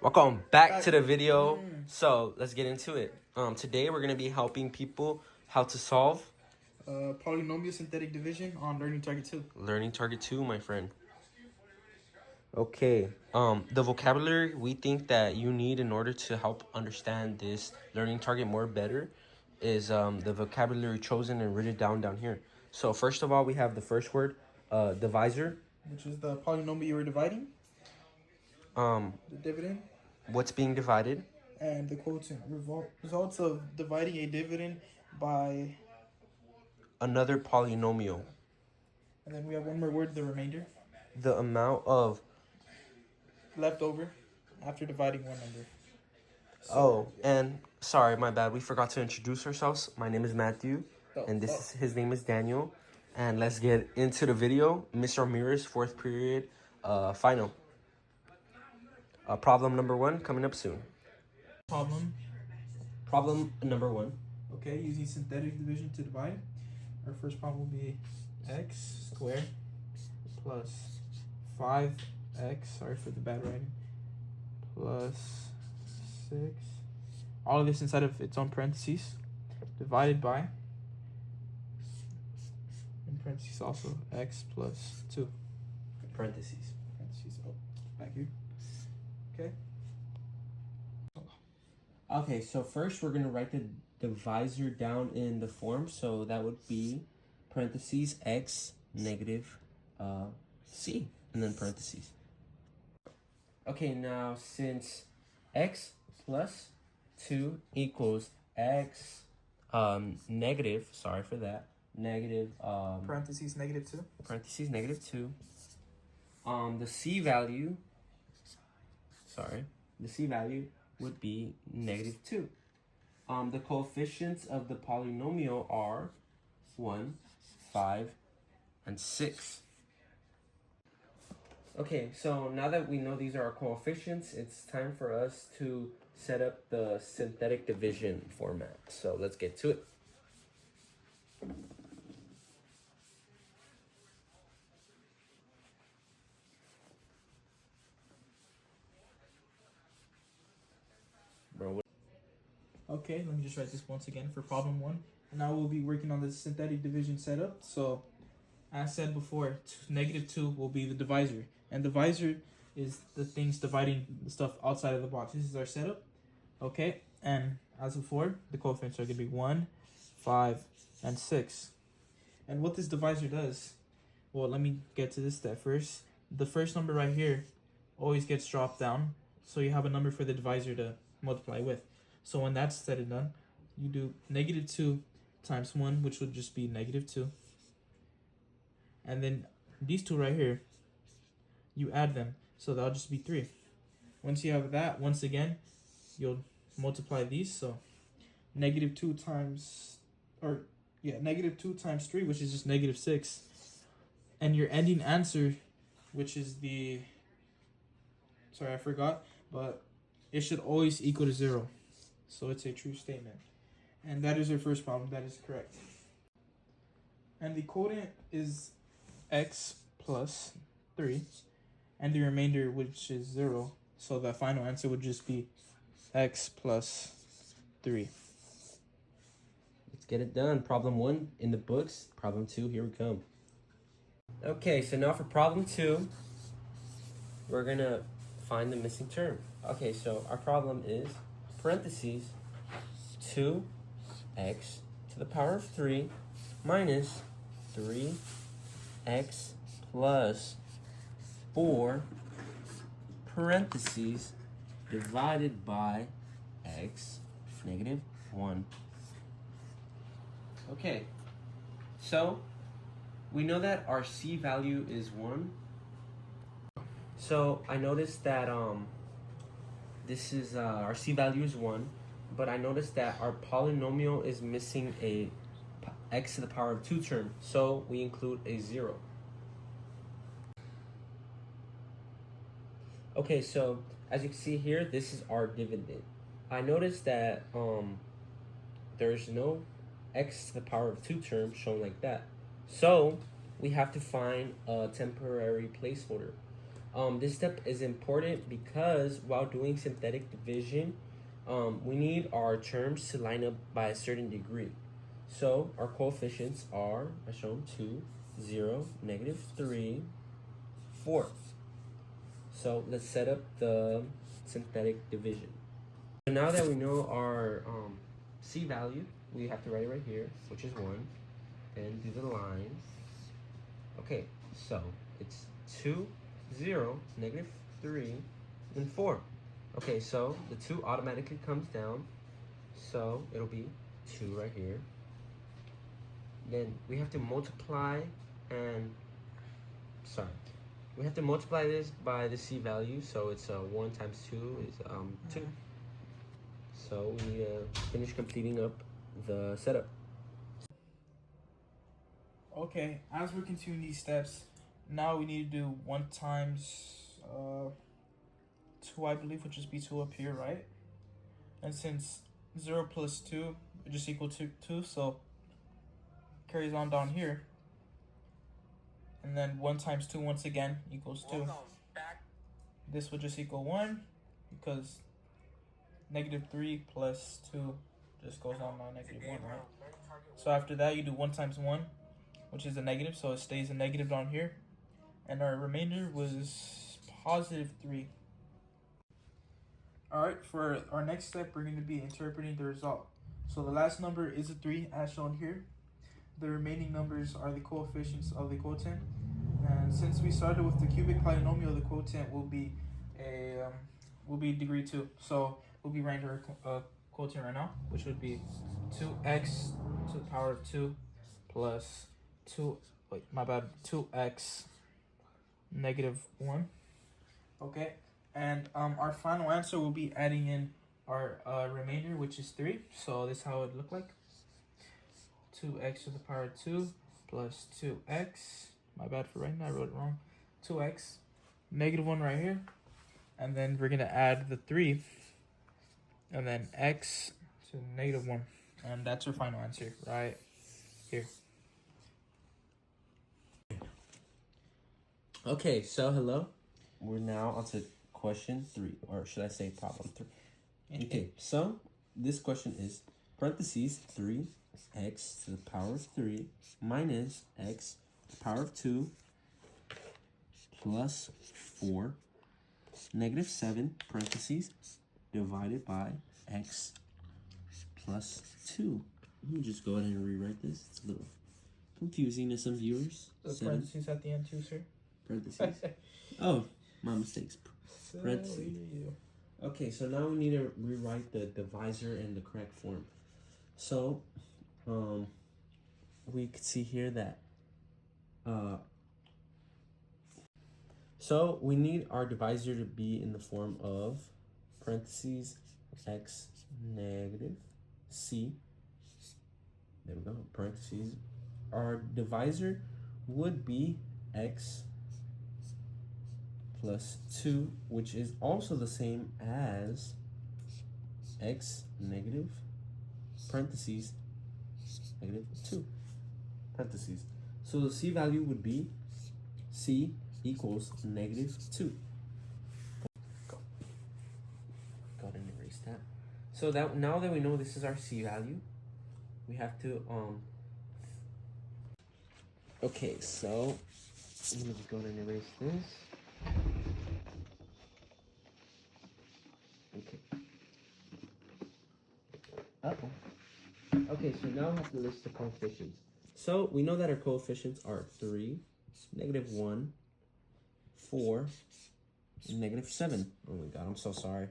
Welcome back to the video. So let's get into it. Today we're gonna be helping people how to solve polynomial synthetic division on Learning Target 2. Learning Target 2, my friend. Okay. The vocabulary we think that you need in order to help understand this learning target more better is the vocabulary chosen and written down here. So first of all, we have the first word, divisor, which is the polynomial you were dividing, the dividend, what's being divided, and the quotient. Results of dividing a dividend by another polynomial, and then we have one more word, the remainder, the amount of left over after dividing one number. And sorry, my bad. We forgot to introduce ourselves. My name is Matthew, and his name is Daniel. And let's get into the video. Mr. Ramirez, fourth period, final. Problem number 1 coming up soon. Problem number 1. Okay, using synthetic division to divide. Our first problem will be x squared plus 5x, sorry for the bad writing, plus 6, all of this inside of its own parentheses, divided by, in parentheses also, x plus 2. Parentheses. Oh, back here. Okay. Okay, so first we're going to write the divisor down in the form. So that would be parentheses x negative c, and then parentheses. Okay, now since x plus 2 equals x negative, sorry for that, negative parentheses negative 2. Parentheses negative 2. The c value would be negative 2. The coefficients of the polynomial are 1, 5, and 6. Okay, so now that we know these are our coefficients, it's time for us to set up the synthetic division format. So let's get to it. Okay, let me just write this once again for problem 1. And now we'll be working on the synthetic division setup. So, as said before, negative 2 will be the divisor. And divisor is the things dividing the stuff outside of the box. This is our setup. Okay, and as before, the coefficients are going to be 1, 5, and 6. And what this divisor does, well, let me get to this step first. The first number right here always gets dropped down. So you have a number for the divisor to multiply with. So when that's said and done, you do negative 2 times 1, which would just be negative 2. And then these two right here, you add them. So that'll just be 3. Once you have that, once again, you'll multiply these. So negative 2 times 3, which is just negative 6. And your ending answer, which is the, sorry, I forgot, but it should always equal to 0. So it's a true statement. And that is our first problem. That is correct. And the quotient is x plus 3. And the remainder, which is 0. So the final answer would just be x plus 3. Let's get it done. Problem 1 in the books. Problem 2, here we come. Okay, so now for problem 2, we're going to find the missing term. Okay, so our problem is parentheses 2x to the power of 3 minus 3x plus 4 parentheses divided by x negative 1. Okay, so we know that our c value is 1. So I noticed that this is our c value is 1, but I noticed that our polynomial is missing a x to the power of 2 term, so we include a 0. Okay, so as you can see here, this is our dividend. I noticed that there's no x to the power of 2 term shown like that, so we have to find a temporary placeholder. This step is important because while doing synthetic division, we need our terms to line up by a certain degree. So our coefficients are, as shown, 2, 0, -3, 4. So let's set up the synthetic division. So now that we know our C value, we have to write it right here, which is 1, and do the lines. Okay, so it's 2, 0, -3, and 4. Okay, so the 2 automatically comes down, so it'll be 2 right here. Then we have to multiply we have to multiply this by the C value, so it's 1 times 2 is 2. So we need to finish completing up the setup. Okay, as we're continuing these steps, now we need to do 1 times 2, I believe, which is B2 up here, right? And since 0 plus 2 is just equal to 2, so carries on down here. And then 1 times 2 once again equals 2. This will just equal 1 because -3 plus 2 just goes on by -1, right? So after that, you do 1 times 1, which is a negative, so it stays a negative down here. And our remainder was +3. Alright, for our next step, we're going to be interpreting the result. So the last number is a 3, as shown here. The remaining numbers are the coefficients of the quotient. And since we started with the cubic polynomial, the quotient will be degree 2. So we'll be writing our quotient right now, which would be 2x to the power of 2 plus 2x -1. Okay, and our final answer will be adding in our remainder, which is 3. So this is how it would look like. 2x to the power of 2 plus 2x. My bad for writing that, I wrote it wrong. 2x, -1 right here. And then we're going to add the 3. And then x to -1. And that's our final answer right here. Okay, so hello. We're now on to question 3, or should I say problem 3. Okay, so this question is parentheses 3x to the power of 3 minus x to the power of 2 plus 4 -7 parentheses divided by x plus 2. Let me just go ahead and rewrite this. It's a little confusing to some viewers. The parentheses at the end too, sir. Parentheses. Oh, my mistakes. Parentheses. Okay, so now we need to rewrite the divisor in the correct form. So, we could see here that, so we need our divisor to be in the form of parentheses x negative c. There we go, parentheses. Our divisor would be x plus 2, which is also the same as x negative parentheses -2 parentheses. So the c value would be c equals -2. Go ahead and erase that. So that now that we know this is our c value, we have to okay, so I'm gonna just go ahead and erase this. Okay. Okay, so now we have to list the coefficients. So we know that our coefficients are 3, -1, 4, and -7. Oh my god, I'm so sorry.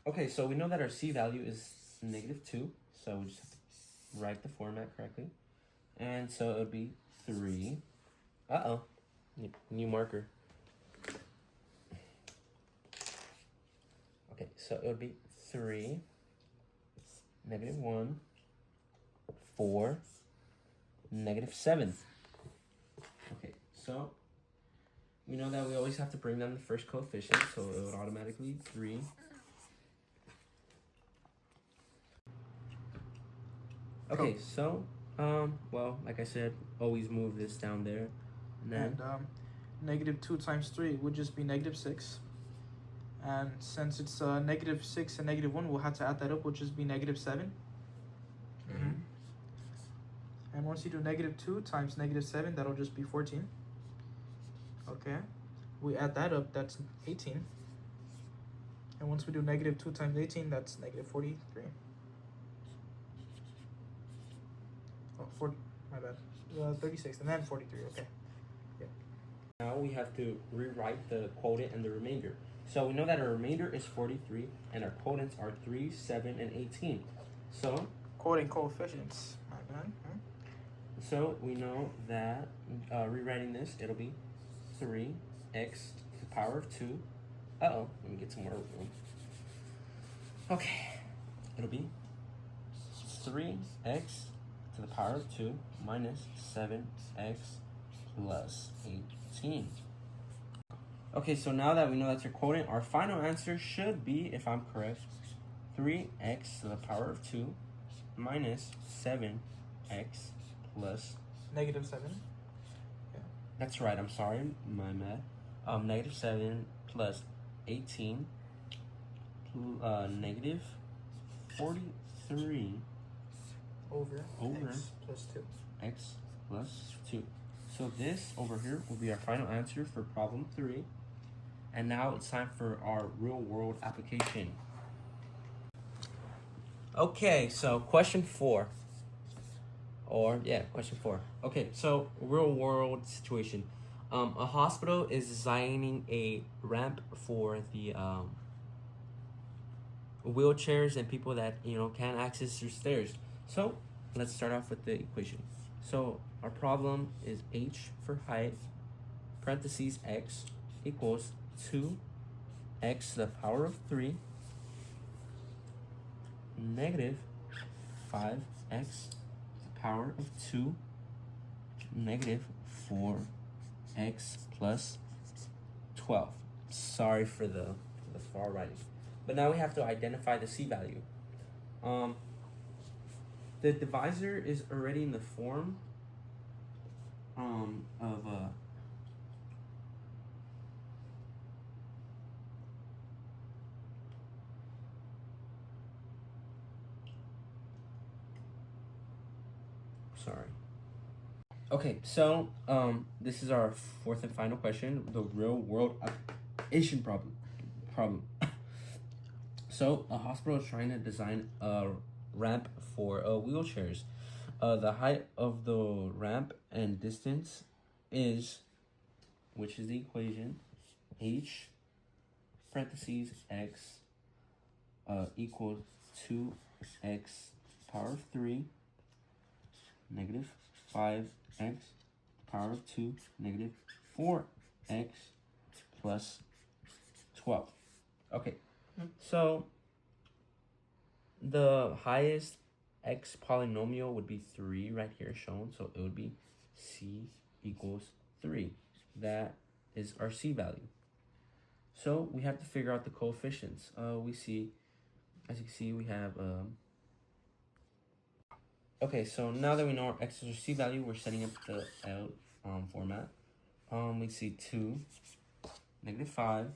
Okay, so we know that our c value is -2, so we just have to write the format correctly. And so it would be 3. New marker. Okay, so it would be 3, -1, 4, -7. Okay, so we know that we always have to bring down the first coefficient, so it would automatically 3. Okay, so well, like I said, always move this down there, and then negative 2 times 3 would just be negative 6. And since it's negative 6 and negative 1, we'll have to add that up, which is be negative 7. Mm-hmm. And once you do negative 2 times negative 7, that'll just be 14. Okay. We add that up, that's 18. And once we do negative 2 times 18, that's negative 43. Oh, 40, my bad. 36, and then 43, okay. Yeah. Now we have to rewrite the quotient and the remainder. So we know that our remainder is 43, and our quotients are 3, 7, and 18. So Quoting coefficients, my bad. So we know that rewriting this, it'll be 3x to the power of 2. Uh-oh, let me get some more room. Okay, it'll be 3x to the power of 2 minus 7x plus 18. Okay, so now that we know that's your quotient, our final answer should be, if I'm correct, 3x to the power of 2 minus 7x plus Negative 7. Yeah. That's right, I'm sorry, my math. Negative 7 plus 18, negative 43 Over x plus 2. X plus 2. So this over here will be our final answer for problem 3. And now it's time for our real world application. Okay, so question 4. Question 4. Okay, so real world situation. A hospital is designing a ramp for the wheelchairs and people that can't access their stairs. So let's start off with the equation. So our problem is h for height, parentheses x equals 2x to the power of 3 negative 5x to the power of 2 negative 4x plus 12. Sorry for the far writing. But now we have to identify the c value. The divisor is already in the form of sorry. Okay, so this is our fourth and final question, the real world application problem. So a hospital is trying to design a ramp for wheelchairs. The height of the ramp and distance is, which is the equation, h parentheses x equals 2x power of 3 negative 5x power of 2 negative 4x plus 12. Okay, so the highest x polynomial would be 3 right here shown, so it would be c equals 3. That is our c value. So we have to figure out the coefficients. We see, as you can see, we have okay, so now that we know our x is our c value, we're setting up the L format. We see 2, negative 5,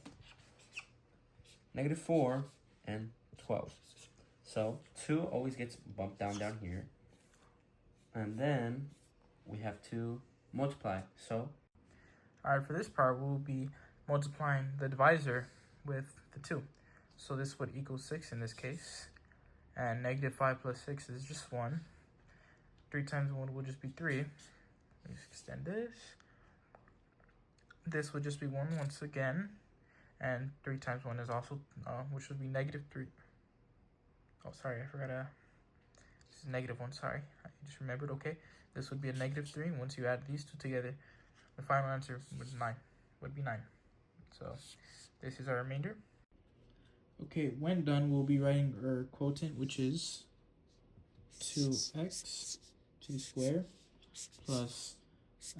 negative 4, and 12. So 2 always gets bumped down here. And then we have to multiply. So Alright, for this part, we'll be multiplying the divisor with the 2. So this would equal 6 in this case. And negative 5 plus 6 is just 1. 3 times 1 will just be 3. Let's extend this. This would just be 1 once again. And 3 times 1 is also, which would be negative 3. Oh, sorry, I forgot this is negative 1, sorry. I just remembered, okay. This would be a negative 3. Once you add these two together, the final answer would be 9. So this is our remainder. Okay, when done, we'll be writing our quotient, which is 2x to the square plus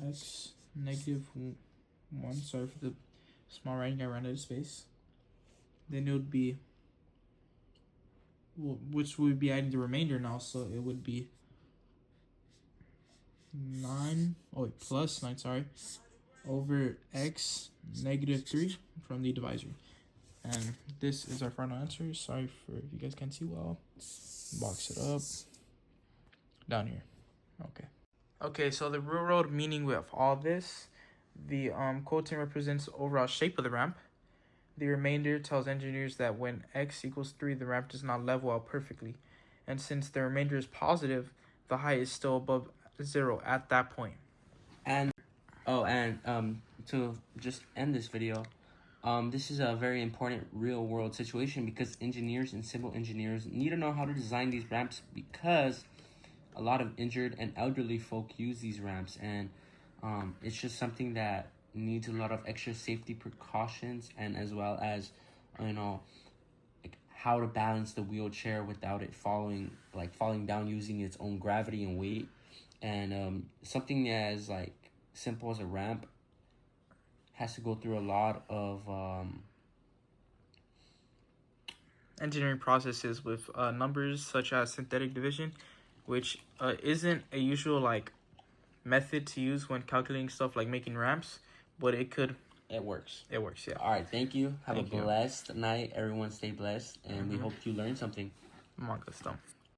x negative 1. Sorry for the small writing, I ran out of space. Then it would be, which would be adding the remainder now, so it would be 9, plus 9, sorry, over x negative 3 from the divisor. And this is our final answer. Sorry for if you guys can't see well. Box it up down here. Okay. Okay, so the railroad meaning with all this, the quotient represents the overall shape of the ramp. The remainder tells engineers that when x equals 3, the ramp does not level out perfectly. And since the remainder is positive, the height is still above 0 at that point. And to just end this video, this is a very important real world situation because engineers and civil engineers need to know how to design these ramps because a lot of injured and elderly folk use these ramps, and it's just something that needs a lot of extra safety precautions, and as well as like how to balance the wheelchair without it falling down using its own gravity and weight. And something as like simple as a ramp has to go through a lot of Engineering processes with numbers such as synthetic division, which isn't a usual method to use when calculating stuff like making ramps, but it works. It works, yeah. All right, thank you. Have Thank a you. blessed night. Everyone stay blessed, and we hope you learned something. Manga stuff.